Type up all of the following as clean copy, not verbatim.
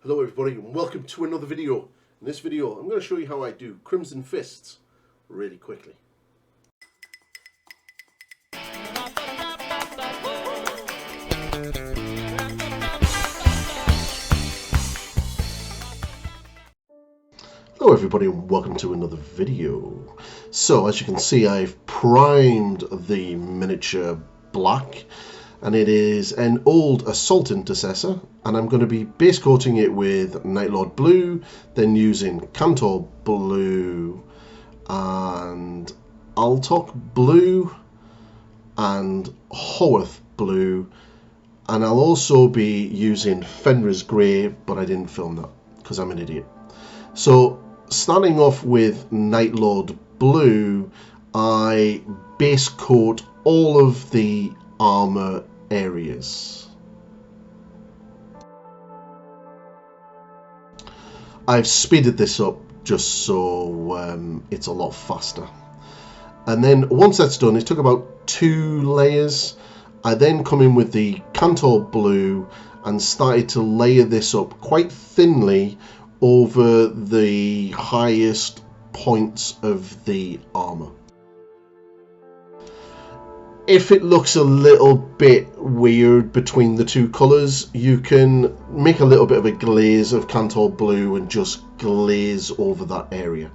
Hello everybody and welcome to another video. In this video I'm going to show you how I do Crimson Fists really quickly. Hello everybody and welcome to another video. So as you can see, I've primed the miniature black, and it is an old assault intercessor, and I'm going to be base coating it with Nightlord blue, then using Cantor blue and Altok blue and Haworth blue, and I'll also be using Fenris Grey, but I didn't film that because I'm an idiot. So starting off with Nightlord blue, I base coat all of the armor areas. I've speeded this up just so it's a lot faster. And then once that's done, it took about 2 layers. I then come in with the Cantor blue and started to layer this up quite thinly over the highest points of the armor. If it looks a little bit weird between the two colors, you can make a little bit of a glaze of Cantor blue and just glaze over that area,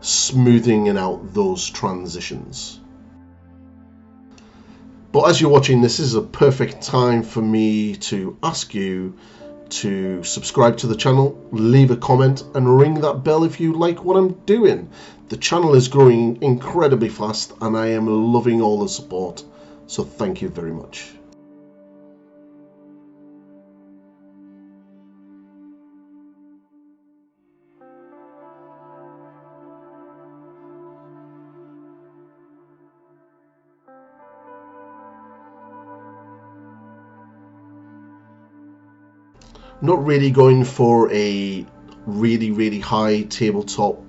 smoothing out those transitions. But as you're watching, this is a perfect time for me to ask you to subscribe to the channel, leave a comment and ring that bell if you like what I'm doing. The channel is growing incredibly fast and I am loving all the support, so thank you very much. Not really going for a really high tabletop,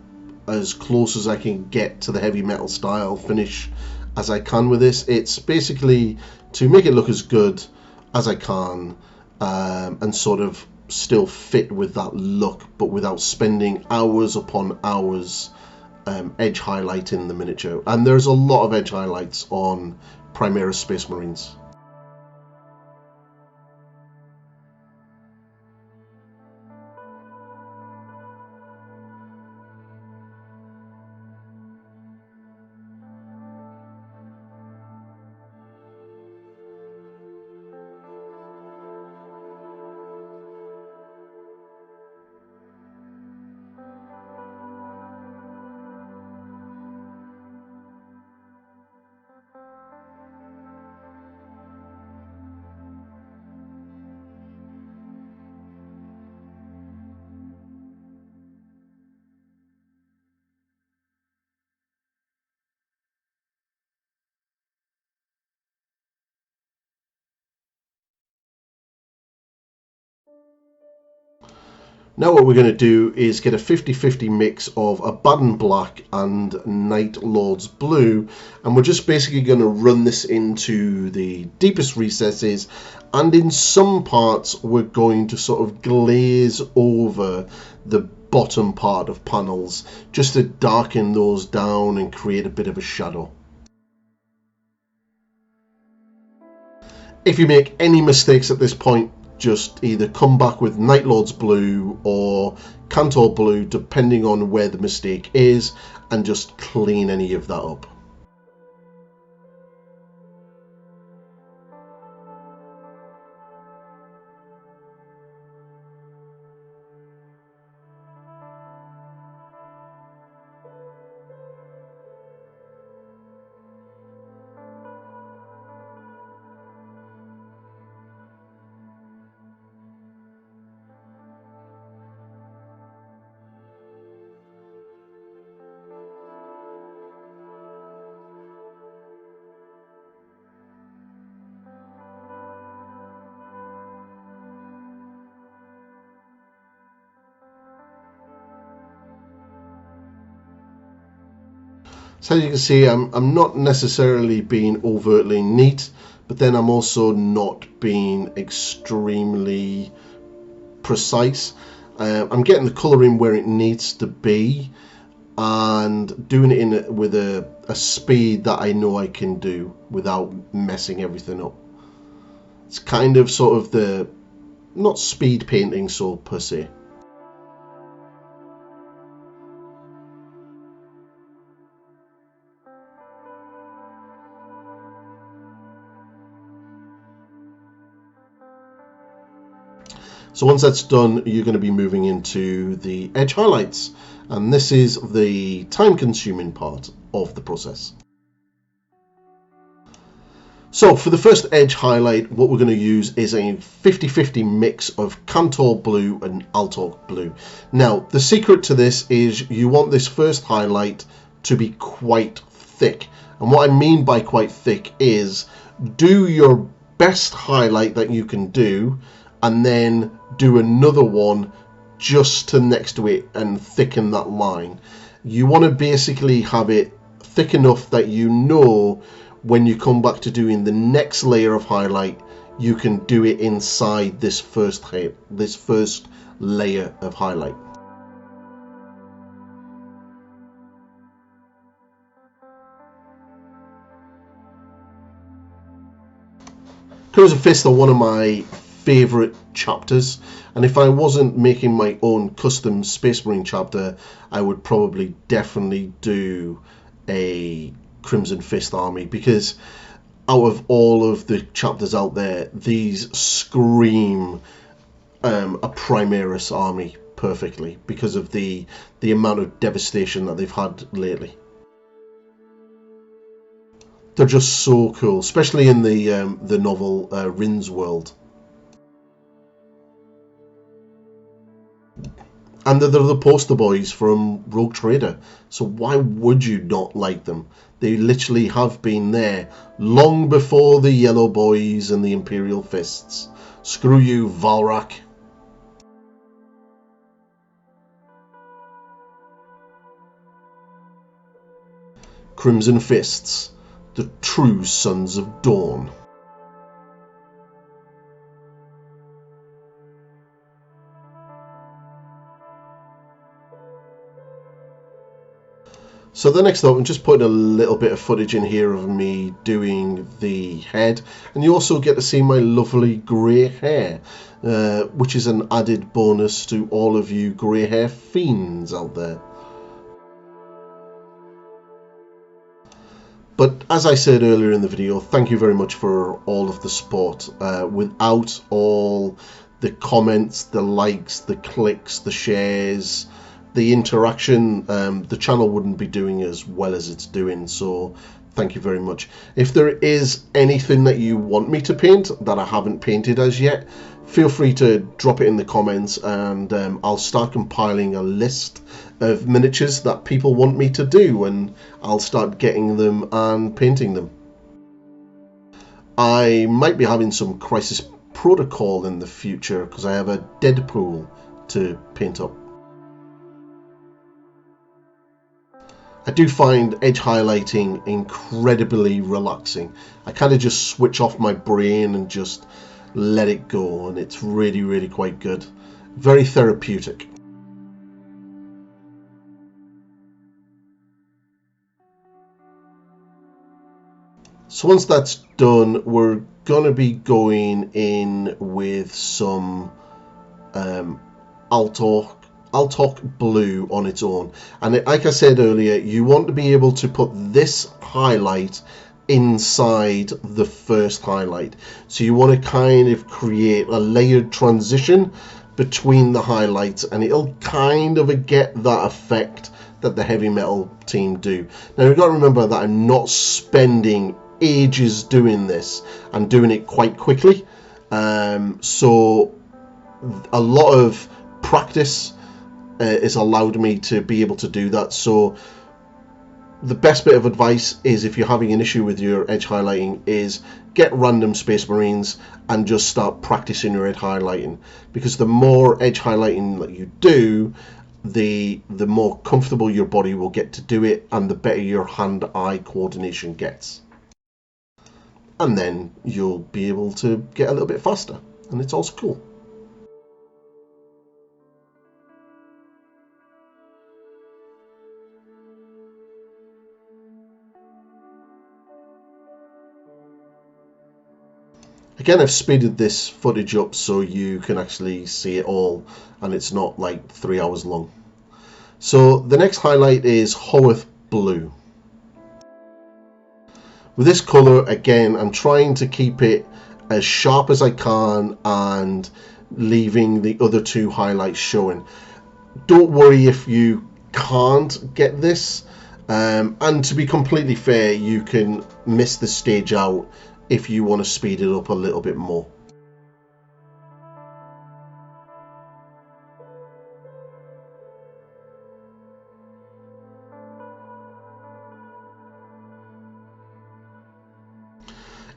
as close as I can get to the heavy metal style finish as I can with this. It's basically to make it look as good as I can and sort of still fit with that look, but without spending hours upon hours edge highlighting the miniature. And there's a lot of edge highlights on Primaris Space Marines. Now what we're going to do is get a 50-50 mix of Abaddon Black and Nightlord's Blue, and we're just basically going to run this into the deepest recesses, and in some parts we're going to sort of glaze over the bottom part of panels just to darken those down and create a bit of a shadow. If you make any mistakes at this point, just either come back with Nightlord's Blue or Cantor Blue, depending on where the mistake is, and just clean any of that up. So as you can see, I'm not necessarily being overtly neat, but then I'm also not being extremely precise. I'm getting the colouring where it needs to be and doing it with a speed that I know I can do without messing everything up. It's kind of sort of the, not speed painting so per se. So once that's done, you're going to be moving into the edge highlights, and this is the time-consuming part of the process. So for the first edge highlight, what we're going to use is a 50-50 mix of Kantor blue and Altork blue. Now, the secret to this is you want this first highlight to be quite thick. And what I mean by quite thick is do your best highlight that you can do, and then do another one just to next to it and thicken that line. You want to basically have it thick enough that you know when you come back to doing the next layer of highlight, you can do it inside this first layer of highlight. Colours of Fist are one of my favourite chapters, and if I wasn't making my own custom Space Marine chapter, I would probably definitely do a Crimson Fist army, because out of all of the chapters out there, these scream a Primaris army perfectly because of the amount of devastation that they've had lately. They're just so cool, especially in the novel Rin's World. And they're the poster boys from Rogue Trader, so why would you not like them? They literally have been there long before the Yellow Boys and the Imperial Fists. Screw you, Valrak. Crimson Fists, the true Sons of Dawn. So the next up, I'm just putting a little bit of footage in here of me doing the head, and you also get to see my lovely grey hair, which is an added bonus to all of you grey hair fiends out there. But as I said earlier in the video, thank you very much for all of the support. Without all the comments, the likes, the clicks, the shares, the interaction, the channel wouldn't be doing as well as it's doing, so thank you very much. If there is anything that you want me to paint that I haven't painted as yet, feel free to drop it in the comments, and I'll start compiling a list of miniatures that people want me to do, and I'll start getting them and painting them. I might be having some Crisis Protocol in the future because I have a Deadpool to paint up. I do find edge highlighting incredibly relaxing. I kind of just switch off my brain and just let it go, and it's really, really quite good. Very therapeutic. So once that's done, we're going to be going in with some Altork blue on its own, and like I said earlier, you want to be able to put this highlight inside the first highlight, so you want to kind of create a layered transition between the highlights, and it'll kind of get that effect that the heavy metal team do. Now you've got to remember that I'm not spending ages doing this, I'm doing it quite quickly, so a lot of practice has allowed me to be able to do that. So the best bit of advice is, if you're having an issue with your edge highlighting, is get random Space Marines and just start practicing your edge highlighting, because the more edge highlighting that you do, the more comfortable your body will get to do it, and the better your hand-eye coordination gets, and then you'll be able to get a little bit faster, and it's also cool. Again, I've speeded this footage up so you can actually see it all and it's not like 3 hours long. So the next highlight is Hoeth Blue. With this colour, again, I'm trying to keep it as sharp as I can and leaving the other two highlights showing. Don't worry if you can't get this, and to be completely fair, you can miss the stage out if you want to speed it up a little bit more.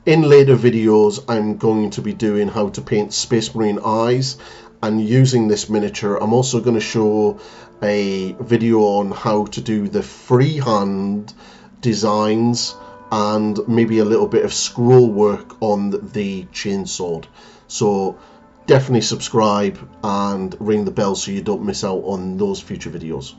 In later videos, I'm going to be doing how to paint Space Marine eyes, and using this miniature, I'm also going to show a video on how to do the freehand designs and maybe a little bit of scroll work on the chainsword. So definitely subscribe and ring the bell so you don't miss out on those future videos.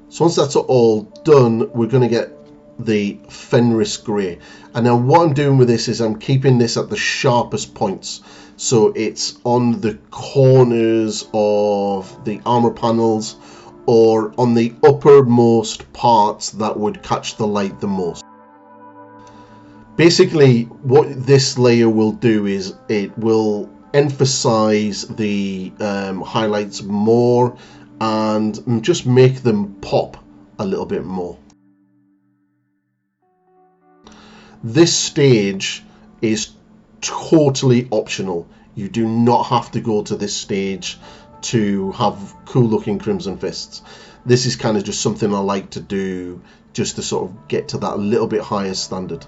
So once that's all done, we're going to get the Fenris Grey. And now what I'm doing with this is I'm keeping this at the sharpest points. So it's on the corners of the armor panels or on the uppermost parts that would catch the light the most. Basically, what this layer will do is it will emphasize the highlights more and just make them pop a little bit more. This stage is totally optional. You do not have to go to this stage to have cool looking Crimson Fists. This is kind of just something I like to do just to sort of get to that little bit higher standard.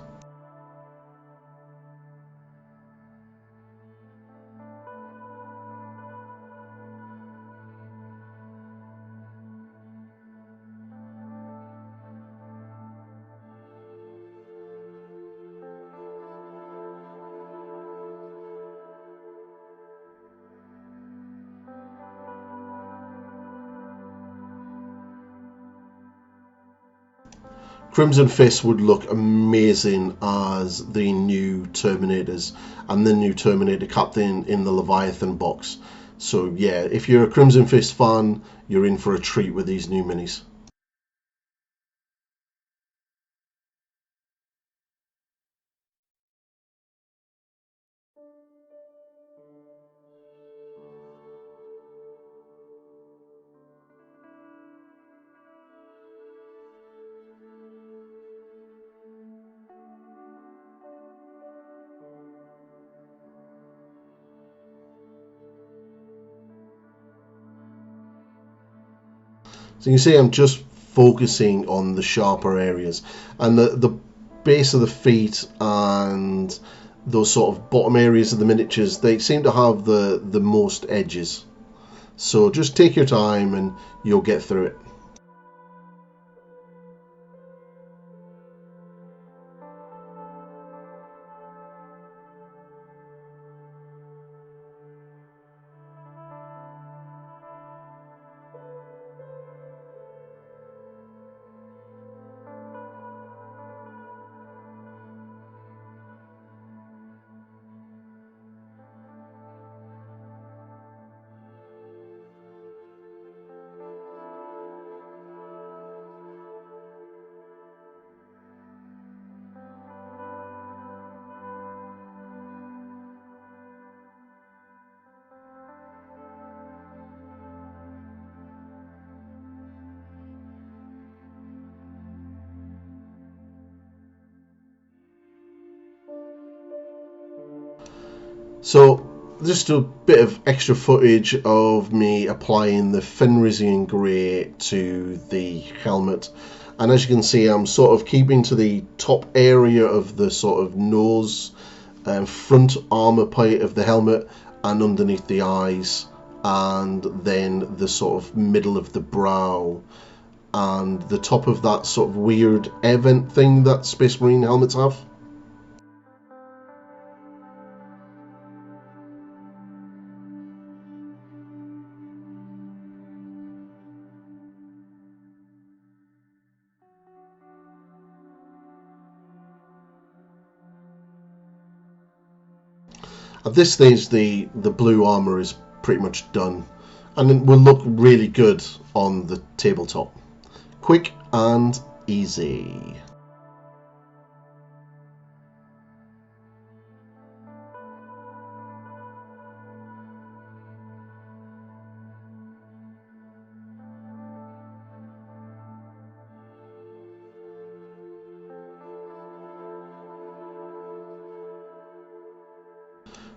Crimson Fist would look amazing as the new Terminators and the new Terminator Captain in the Leviathan box. So yeah, if you're a Crimson Fist fan, you're in for a treat with these new minis. So you can see I'm just focusing on the sharper areas, and the base of the feet and those sort of bottom areas of the miniatures, they seem to have the most edges. So just take your time and you'll get through it. So just a bit of extra footage of me applying the Fenris Grey to the helmet, and as you can see, I'm sort of keeping to the top area of the sort of nose and front armor part of the helmet and underneath the eyes, and then the sort of middle of the brow and the top of that sort of weird air vent thing that Space Marine helmets have. At this stage, the blue armor is pretty much done, and it will look really good on the tabletop. Quick and easy.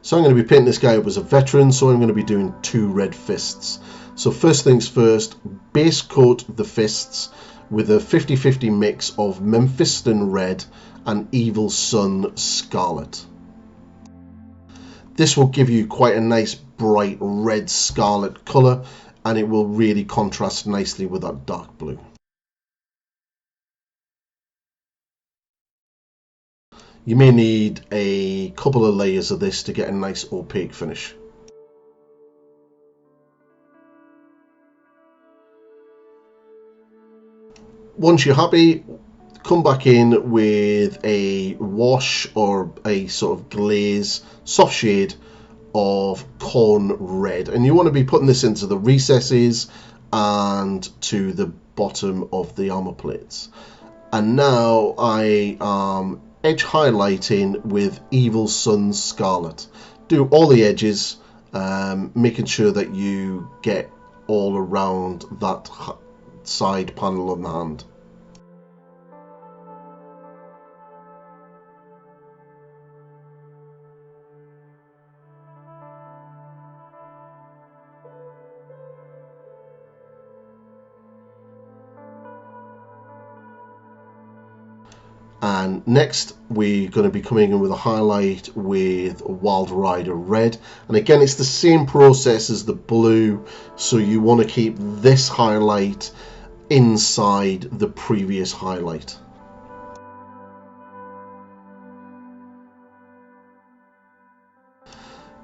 So I'm going to be painting this guy up as a veteran, so I'm going to be doing 2 red fists. So first things first, base coat the fists with a 50-50 mix of Mephiston Red and Evil Sun Scarlet. This will give you quite a nice bright red scarlet colour, and it will really contrast nicely with that dark blue. You may need a couple of layers of this to get a nice opaque finish. Once you're happy, come back in with a wash or a sort of glaze, soft shade of corn red. And you want to be putting this into the recesses and to the bottom of the armor plates. And now I am edge highlighting with Evil Sun Scarlet. Do all the edges, making sure that you get all around that side panel on the hand. And next we're going to be coming in with a highlight with Wild Rider Red, and again it's the same process as the blue, so you want to keep this highlight inside the previous highlight.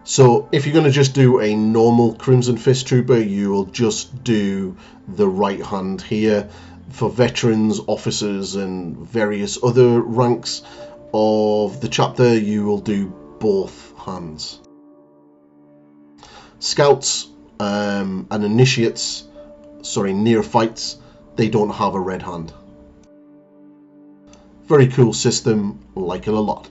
So if you're going to just do a normal Crimson Fist Trooper, you will just do the right hand here. For veterans, officers and various other ranks of the chapter, you will do both hands. Scouts and initiates, neophytes, they don't have a red hand. Very cool system, like it a lot.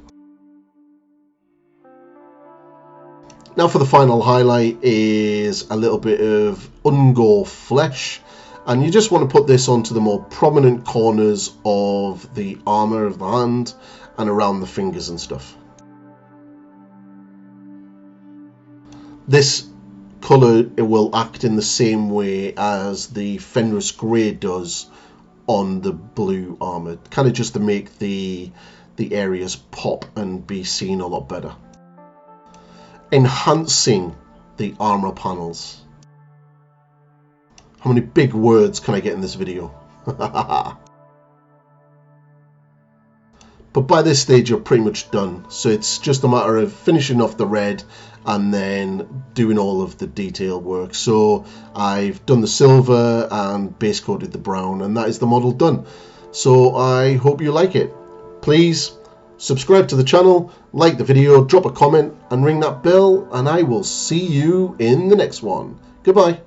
Now for the final highlight is a little bit of Ungor flesh. And you just want to put this onto the more prominent corners of the armor of the hand and around the fingers and stuff. This color, it will act in the same way as the Fenris Grey does on the blue armor, kind of just to make the areas pop and be seen a lot better. Enhancing the armor panels. How many big words can I get in this video? But by this stage you're pretty much done, so it's just a matter of finishing off the red and then doing all of the detail work. So I've done the silver and base coated the brown, and that is the model done. So I hope you like it. Please subscribe to the channel, like the video, drop a comment and ring that bell, and I will see you in the next one. Goodbye.